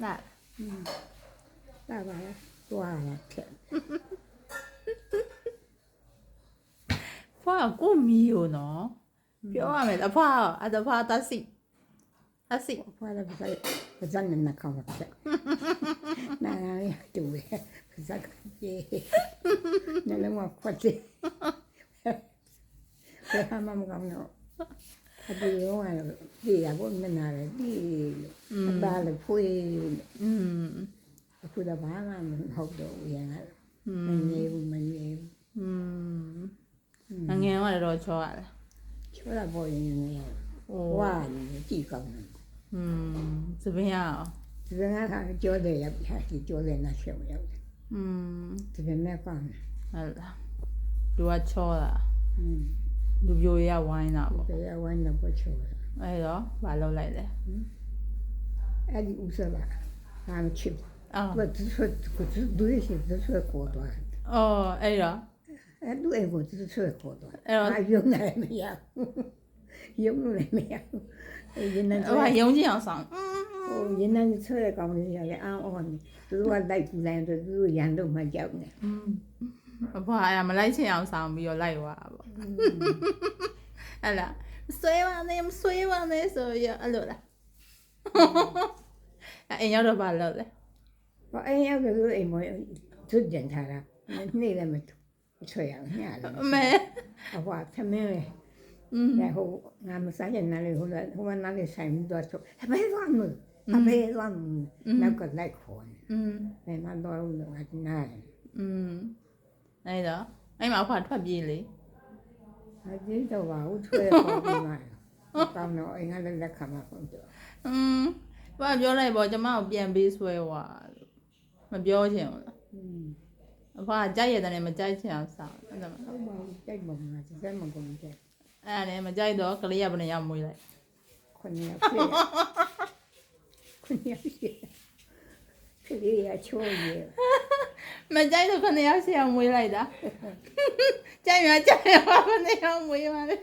လာလာပါလားသွားလာထက်ဖွာကိုမီယောနော်ပြောရမယ်အဖွာအတဖွာတစီအစီ ဖွာလည်းပါဇန်နဲ့ခေါင်းပါဆက်နာရတူပဲဇက်ကြီးနဲ့လည်းမခွတ်တယ်ဘယ်မှာမကောင်းတော့အပြေရောဒီရဘုမနာလေဒီအပါလေဖွေးအခုတော့ဘာမှမဟုတ်တော့ဘူးရငါမငြိဘူးငယ်ကတော့ချောရတယ်ချောတာပေါ်ရင်ငယ်ဝါကြည့်ကောင်းတယ်စပင်းရအောင်စပင်းကကြောတယ်ရောက်ပြီကြောတယ်နားရှောက်ရောက်တယ်စပင်းမဲ့ကောင်းဟုတ်လားသူကချောတာလူပြိုရဝိုင်းတာပေါ့ရဝိုင်းတော့ပေါ်ချောတာအဲ့တော့မလုပ်လိုက်လဲအဲ့ဒီဥစ္စာကဟာမချစ်ဘာသူဒူရရှိသူဆွဲခေါ်သွားအော်အဲ့တော့အဲ့သူအဲ့ကိုသူဆွဲခေါ်သွားအဲ့တော့ယုံနေမရယုံနေမရရင်းနေယုံကြည်အောင်ဆောင်ဟိုရင်းနေဆွဲကောင်းနေရတယ်အောင်းအော်သူကလိုက်ပူလိုက်တော့သူရန်တော့မှကြောက်နေအဖွာအဲ့မလိုက်ချင်အောင်ဆောင်ပြီးတော့လိုက်သွားတာပေါ့အဲ့လားဆွဲပါနဲ့ဆွဲပါနဲ့ဆိုရအဲ့လိုလားအဲ့ရောက်တော့ဘာလုပ်လဲဘာအဲ့ရောက်တော့အိမ်မသူကြင်ထားတာနေ့လည်းမဆွဲရအောင်ညလည်းအမေအဖွာသမင်းလေဟိုငါမစားရနာလေဟိုနားလေးဆိုင်ပြီးတော့အမေသွားမအမေသွားမနောက်ကလိုက်ခေါ်ဘယ်မှာတော့လို့ငါနားအဲ့တော့အဲ့မှာအဖွာထွက်ပြေးလေမကြည့်တော့ပါဘူးထွဲခေါ်ပြီးမှတောင်းတော့အိမ်ကလည်းလက်ခံမှာပေါ့ဘာပြောလိုက်ပေါ့ကျမကိုပြန်ပေးဆွဲွာမပြောချင်ဘူးလားအဖွာကြိုက်ရတယ်မကြိုက်ချင်အောင်ဆောင်ဟုတ်ပါဘူးကြိုက်ပါမှာစက်မကုန်ကြိုက်အဲ့ဒါလည်းမကြိုက်တော့ကလေးကဘယ်နှယောက်မွေးလိုက်9ယောက်ဖြစ်9ယောက်ဖြစ်ကလေးရချိုးရမကြိုက်တော့9ယောက်10ယောက်မွေးလိုက်တာကြိုက်မှာဘယ်နှယောက်မွေးပါလဲ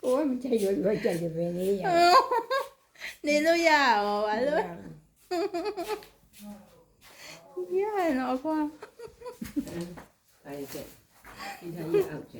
ကိုမကြိုက်တော့ကြိုက်တယ်ပဲနေရနေလို့ရအောင်ဘာလို့ရနော်ကွာအဲ့ဒါဒီထားရအောင်ကျ